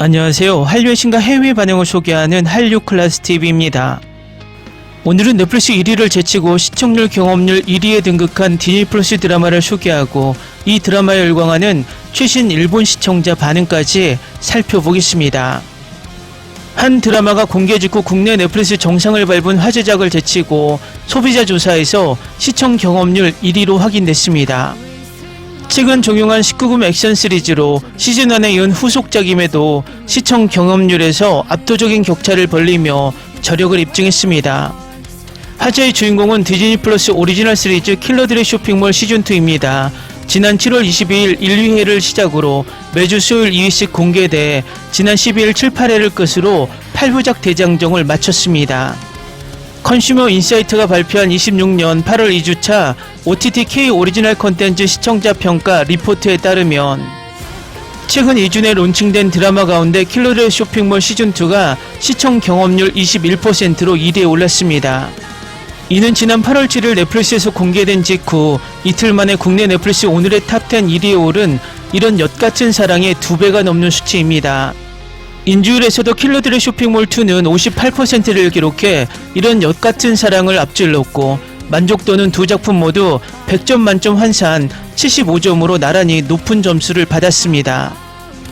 안녕하세요. 한류의 신과 해외 반응을 소개하는 한류클래스TV입니다. 오늘은 넷플릭스 1위를 제치고 시청률 경험률 1위에 등극한 디즈니 플러스 드라마를 소개하고 이 드라마에 열광하는 최신 일본 시청자 반응까지 살펴보겠습니다. 한 드라마가 공개 직후 국내 넷플릭스 정상을 밟은 화제작을 제치고 소비자 조사에서 시청 경험률 1위로 확인됐습니다. 최근 종영한 19금 액션 시리즈로 시즌1에 이은 후속작임에도 시청 경험률에서 압도적인 격차를 벌리며 저력을 입증했습니다. 화제의 주인공은 디즈니 플러스 오리지널 시리즈 킬러들의 쇼핑몰 시즌2입니다. 지난 7월 22일 1, 2회를 시작으로 매주 수요일 2회씩 공개돼 지난 12일 7, 8회를 끝으로 8부작 대장정을 마쳤습니다. 컨슈머 인사이트가 발표한 26년 8월 2주차 OTT K 오리지널 콘텐츠 시청자 평가 리포트에 따르면 최근 2주 내 론칭된 드라마 가운데 킬러들의 쇼핑몰 시즌2가 시청 경험률 21%로 1위에 올랐습니다. 이는 지난 8월 7일 넷플릭스에서 공개된 직후 이틀 만에 국내 넷플릭스 오늘의 탑10 1위에 오른 이런 엿같은 사랑의 2배가 넘는 수치입니다. 인주일에서도 킬러들의 쇼핑몰2는 58%를 기록해 이런 엿같은 사랑을 앞질렀고 만족도는 두 작품 모두 100점 만점 환산 75점으로 나란히 높은 점수를 받았습니다.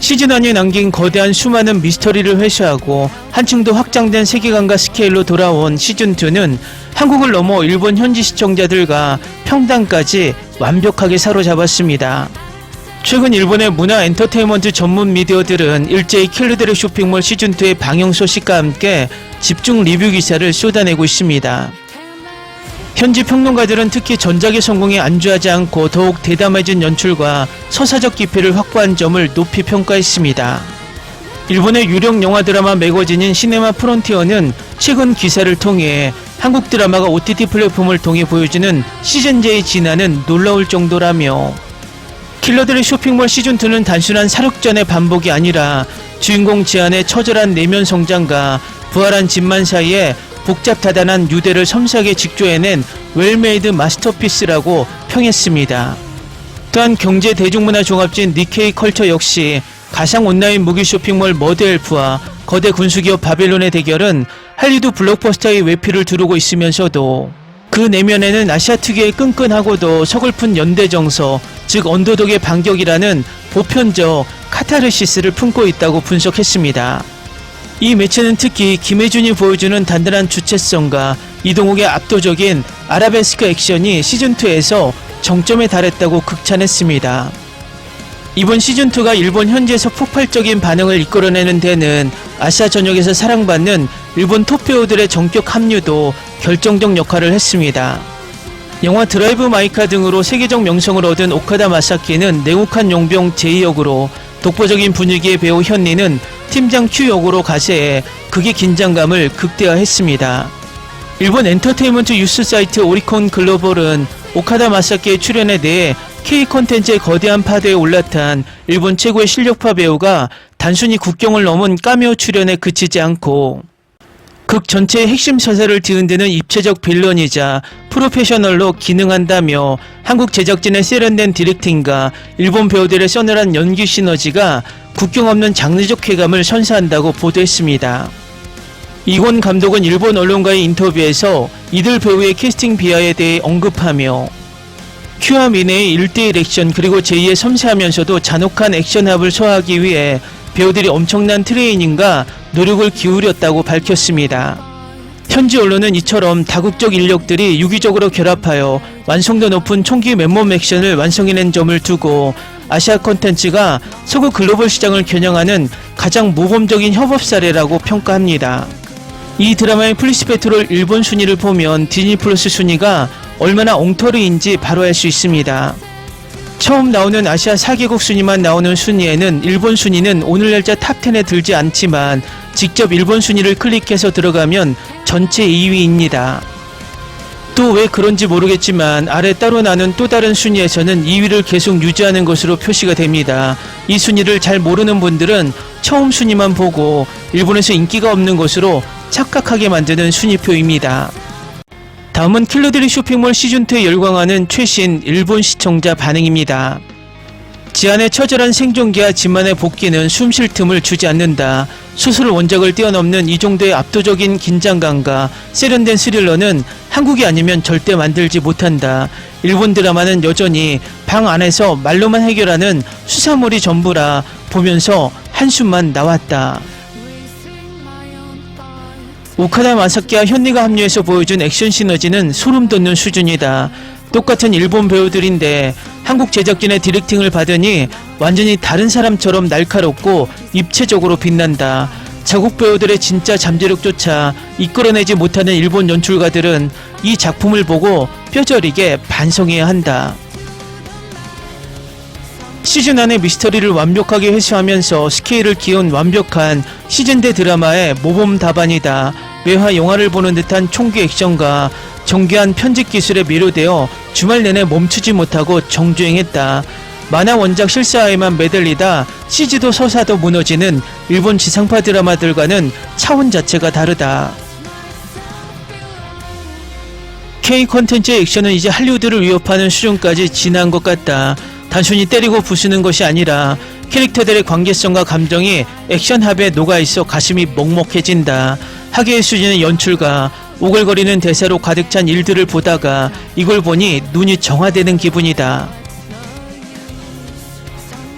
시즌1이 남긴 거대한 수많은 미스터리를 회수하고 한층 더 확장된 세계관과 스케일로 돌아온 시즌2는 한국을 넘어 일본 현지 시청자들과 평단까지 완벽하게 사로잡았습니다. 최근 일본의 문화 엔터테인먼트 전문 미디어들은 일제히 킬러들의 쇼핑몰 시즌2의 방영 소식과 함께 집중 리뷰 기사를 쏟아내고 있습니다. 현지 평론가들은 특히 전작의 성공에 안주하지 않고 더욱 대담해진 연출과 서사적 깊이를 확보한 점을 높이 평가했습니다. 일본의 유력 영화 드라마 매거진인 시네마 프론티어는 최근 기사를 통해 한국 드라마가 OTT 플랫폼을 통해 보여주는 시즌제의 진화는 놀라울 정도라며 킬러들의 쇼핑몰 시즌2는 단순한 살육전의 반복이 아니라 주인공 지안의 처절한 내면 성장과 부활한 진만 사이에 복잡다단한 유대를 섬세하게 직조해낸 웰메이드 마스터피스라고 평했습니다. 또한 경제 대중문화 종합진 니케이 컬처 역시 가상 온라인 무기 쇼핑몰 머드엘프와 거대 군수기업 바벨론의 대결은 할리우드 블록버스터의 외피를 두르고 있으면서도 그 내면에는 아시아 특유의 끈끈하고도 서글픈 연대정서, 즉 언더독의 반격이라는 보편적 카타르시스를 품고 있다고 분석했습니다. 이 매체는 특히 김혜준이 보여주는 단단한 주체성과 이동욱의 압도적인 아라베스크 액션이 시즌2에서 정점에 달했다고 극찬했습니다. 이번 시즌2가 일본 현지에서 폭발적인 반응을 이끌어내는 데는 아시아 전역에서 사랑받는 일본 톱 배우들의 전격 합류도 결정적 역할을 했습니다. 영화 드라이브 마이카 등으로 세계적 명성을 얻은 오카다 마사키는 냉혹한 용병 제이 역으로 독보적인 분위기의 배우 현리는 팀장 큐 역으로 가세해 극의 긴장감을 극대화했습니다. 일본 엔터테인먼트 뉴스 사이트 오리콘 글로벌은 오카다 마사키의 출연에 대해 K 콘텐츠의 거대한 파도에 올라탄 일본 최고의 실력파 배우가 단순히 국경을 넘은 카메오 출연에 그치지 않고 극 전체의 핵심 서사를 뒤흔드는 입체적 빌런이자 프로페셔널로 기능한다며 한국 제작진의 세련된 디렉팅과 일본 배우들의 서늘한 연기 시너지가 국경 없는 장르적 쾌감을 선사한다고 보도했습니다. 이곤 감독은 일본 언론과의 인터뷰에서 이들 배우의 캐스팅 비하에 대해 언급하며 큐와 미네의 1대1 액션 그리고 제이의 섬세하면서도 잔혹한 액션합을 소화하기 위해 배우들이 엄청난 트레이닝과 노력을 기울였다고 밝혔습니다. 현지 언론은 이처럼 다국적 인력들이 유기적으로 결합하여 완성도 높은 총기 맨몸 액션을 완성해낸 점을 두고 아시아 콘텐츠가 서구 글로벌 시장을 겨냥하는 가장 모범적인 협업 사례라고 평가합니다. 이 드라마의 플리스 배틀롤 일본 순위를 보면 디즈니 플러스 순위가 얼마나 엉터리인지 바로 알 수 있습니다. 처음 나오는 아시아 4개국 순위만 나오는 순위에는 일본 순위는 오늘 날짜 탑10에 들지 않지만 직접 일본 순위를 클릭해서 들어가면 전체 2위입니다. 또 왜 그런지 모르겠지만 아래 따로 나눈 또 다른 순위에서는 2위를 계속 유지하는 것으로 표시가 됩니다. 이 순위를 잘 모르는 분들은 처음 순위만 보고 일본에서 인기가 없는 것으로 착각하게 만드는 순위표입니다. 다음은 킬러들의 쇼핑몰 시즌2에 열광하는 최신 일본 시청자 반응입니다. 지안의 처절한 생존기와 지만의 복귀는 숨쉴 틈을 주지 않는다. 소설 원작을 뛰어넘는 이 정도의 압도적인 긴장감과 세련된 스릴러는 한국이 아니면 절대 만들지 못한다. 일본 드라마는 여전히 방 안에서 말로만 해결하는 수사물이 전부라 보면서 한숨만 나왔다. 오카다 마사키와 현리가 합류해서 보여준 액션 시너지는 소름 돋는 수준이다. 똑같은 일본 배우들인데 한국 제작진의 디렉팅을 받으니 완전히 다른 사람처럼 날카롭고 입체적으로 빛난다. 자국 배우들의 진짜 잠재력조차 이끌어내지 못하는 일본 연출가들은 이 작품을 보고 뼈저리게 반성해야 한다. 시즌 안의 미스터리를 완벽하게 회수하면서 스케일을 키운 완벽한 시즌대 드라마의 모범 답안이다. 매화 영화를 보는 듯한 총기 액션과 정교한 편집 기술에 매료되어 주말 내내 멈추지 못하고 정주행했다. 만화 원작 실사화에만 매달리다 CG도 서사도 무너지는 일본 지상파 드라마들과는 차원 자체가 다르다. K 콘텐츠의 액션은 이제 할리우드를 위협하는 수준까지 진화한 것 같다. 단순히 때리고 부수는 것이 아니라 캐릭터들의 관계성과 감정이 액션 합에 녹아있어 가슴이 먹먹해진다. 하계의 수준의 연출과 오글거리는 대사로 가득 찬 일들을 보다가 이걸 보니 눈이 정화되는 기분이다.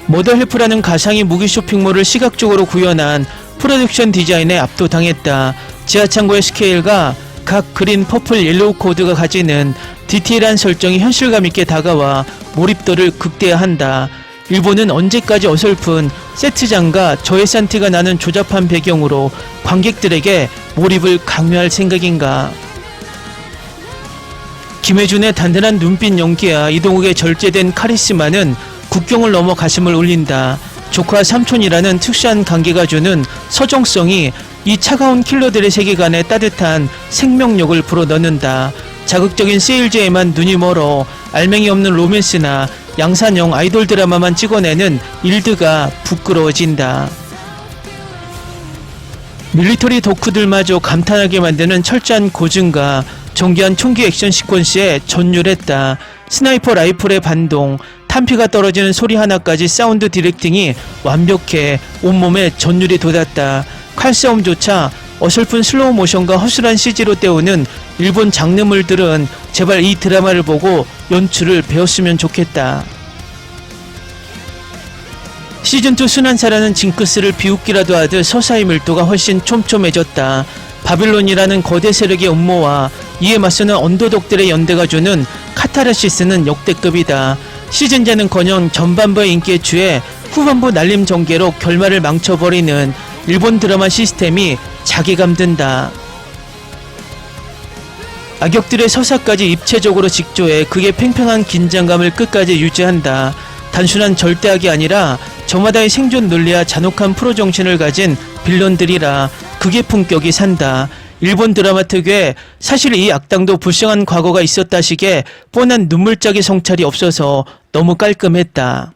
모더헬프라는 가상의 무기 쇼핑몰을 시각적으로 구현한 프로덕션 디자인에 압도당했다. 지하창고의 스케일과 각 그린, 퍼플, 옐로우 코드가 가지는 디테일한 설정이 현실감 있게 다가와 몰입도를 극대화한다. 일본은 언제까지 어설픈 세트장과 저예산 티가 나는 조잡한 배경으로 관객들에게 몰입을 강요할 생각인가? 김혜준의 단단한 눈빛 연기와 이동욱의 절제된 카리스마는 국경을 넘어 가슴을 울린다. 조카 삼촌이라는 특수한 관계가 주는 서정성이 이 차가운 킬러들의 세계관에 따뜻한 생명력을 불어넣는다. 자극적인 세일즈에만 눈이 멀어 알맹이 없는 로맨스나 양산형 아이돌 드라마만 찍어내는 일드가 부끄러워진다. 밀리터리 덕후들마저 감탄하게 만드는 철저한 고증과 정교한 총기 액션 시퀀스에 전율했다. 스나이퍼 라이플의 반동, 탄피가 떨어지는 소리 하나까지 사운드 디렉팅이 완벽해 온몸에 전율이 돋았다. 칼싸움조차 어설픈 슬로우 모션과 허술한 CG로 때우는 일본 장르물들은 제발 이 드라마를 보고 연출을 배웠으면 좋겠다. 시즌2 순환사라는 징크스를 비웃기라도 하듯 서사의 밀도가 훨씬 촘촘해졌다. 바빌론이라는 거대 세력의 음모와 이에 맞서는 언더독들의 연대가 주는 카타르시스는 역대급이다. 시즌제는커녕 전반부의 인기에 취해 후반부 날림 전개로 결말을 망쳐버리는 일본 드라마 시스템이 자괴감 든다. 악역들의 서사까지 입체적으로 직조해 극의 팽팽한 긴장감을 끝까지 유지한다. 단순한 절대악이 아니라 저마다의 생존 논리와 잔혹한 프로 정신을 가진 빌런들이라 극의 품격이 산다. 일본 드라마 특유의 사실 이 악당도 불쌍한 과거가 있었다식의 뻔한 눈물짝의 성찰이 없어서 너무 깔끔했다.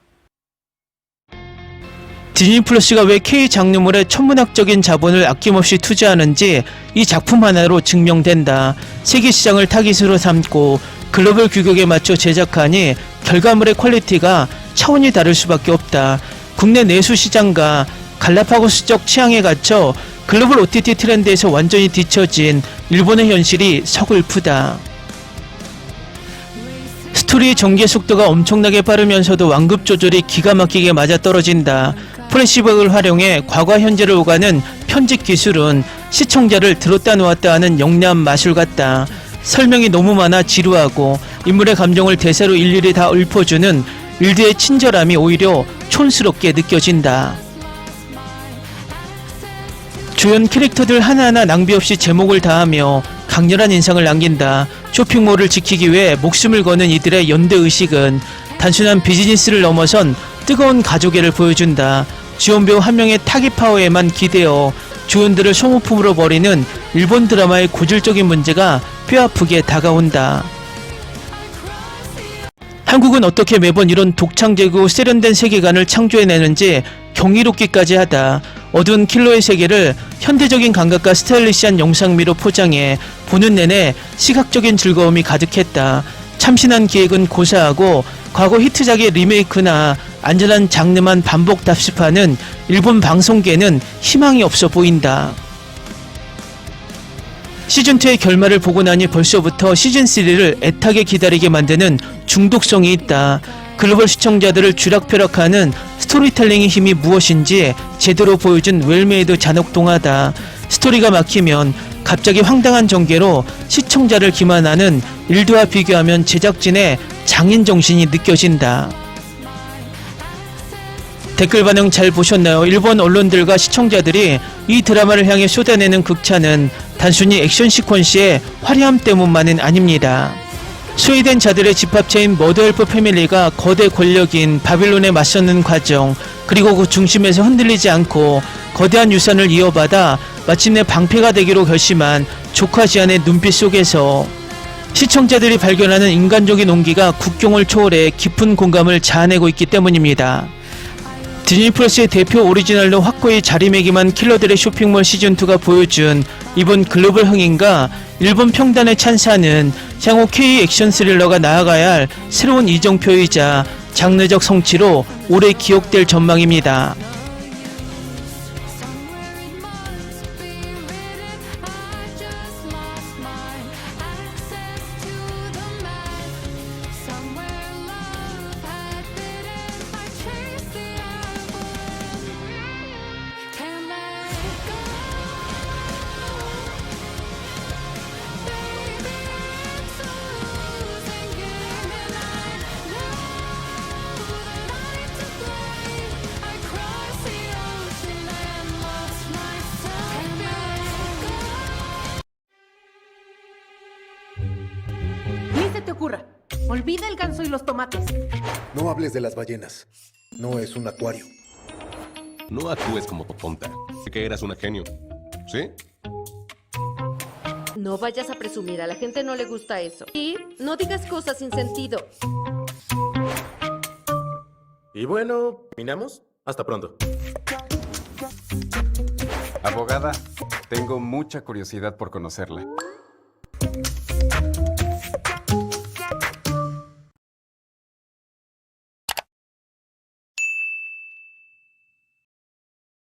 디즈니 플러스가 왜 K 장르물에 천문학적인 자본을 아낌없이 투자하는지 이 작품 하나로 증명된다. 세계 시장을 타깃으로 삼고 글로벌 규격에 맞춰 제작하니 결과물의 퀄리티가 차원이 다를 수밖에 없다. 국내 내수 시장과 갈라파고스적 취향에 갇혀 글로벌 OTT 트렌드에서 완전히 뒤처진 일본의 현실이 서글프다. 스토리의 전개 속도가 엄청나게 빠르면서도 완급 조절이 기가 막히게 맞아떨어진다. 플래시백을 활용해 과거 현재를 오가는 편집 기술은 시청자를 들었다 놓았다 하는 영리한 마술 같다. 설명이 너무 많아 지루하고 인물의 감정을 대사로 일일이 다 읊어주는 일드의 친절함이 오히려 촌스럽게 느껴진다. 주연 캐릭터들 하나하나 낭비 없이 제목을 다하며 강렬한 인상을 남긴다. 쇼핑몰을 지키기 위해 목숨을 거는 이들의 연대의식은 단순한 비즈니스를 넘어선 뜨거운 가족애를 보여준다. 주연배우 한 명의 타깃 파워에만 기대어 주연들을 소모품으로 버리는 일본 드라마의 고질적인 문제가 뼈아프게 다가온다. 한국은 어떻게 매번 이런 독창적이고 세련된 세계관을 창조해내는지 경이롭기까지 하다. 어두운 킬러의 세계를 현대적인 감각과 스타일리시한 영상미로 포장해 보는 내내 시각적인 즐거움이 가득했다. 참신한 기획은 고사하고 과거 히트작의 리메이크나 안전한 장르만 반복 답습하는 일본 방송계는 희망이 없어 보인다. 시즌2의 결말을 보고 나니 벌써부터 시즌3를 애타게 기다리게 만드는 중독성이 있다. 글로벌 시청자들을 쥐락펴락하는 스토리텔링의 힘이 무엇인지 제대로 보여준 웰메이드 잔혹동화다. 스토리가 막히면 갑자기 황당한 전개로 시청자를 기만하는 일드와 비교하면 제작진의 장인 정신이 느껴진다. 댓글 반응 잘 보셨나요? 일본 언론들과 시청자들이 이 드라마를 향해 쏟아내는 극찬은 단순히 액션 시퀀스의 화려함 때문만은 아닙니다. 소외된 자들의 집합체인 머드엘프 패밀리가 거대 권력인 바빌론에 맞서는 과정, 그리고 그 중심에서 흔들리지 않고 거대한 유산을 이어받아 마침내 방패가 되기로 결심한 조카 지안의 눈빛 속에서 시청자들이 발견하는 인간적인 온기가 국경을 초월해 깊은 공감을 자아내고 있기 때문입니다. 디즈니 플러스의 대표 오리지널로 확고히 자리매김한 킬러들의 쇼핑몰 시즌2가 보여준 이번 글로벌 흥행과 일본 평단의 찬사는 향후 K 액션 스릴러가 나아가야 할 새로운 이정표이자 장르적 성취로 오래 기억될 전망입니다. Ni se te ocurra. Olvida el ganso y los tomates. No hables de las ballenas. No es un acuario. No actúes como tonta. Que eras una genio. ¿Sí? No vayas a presumir, a la gente no le gusta eso. Y no digas cosas sin sentido. Y bueno, ¿terminamos? Hasta pronto. Abogada, tengo mucha curiosidad por conocerla.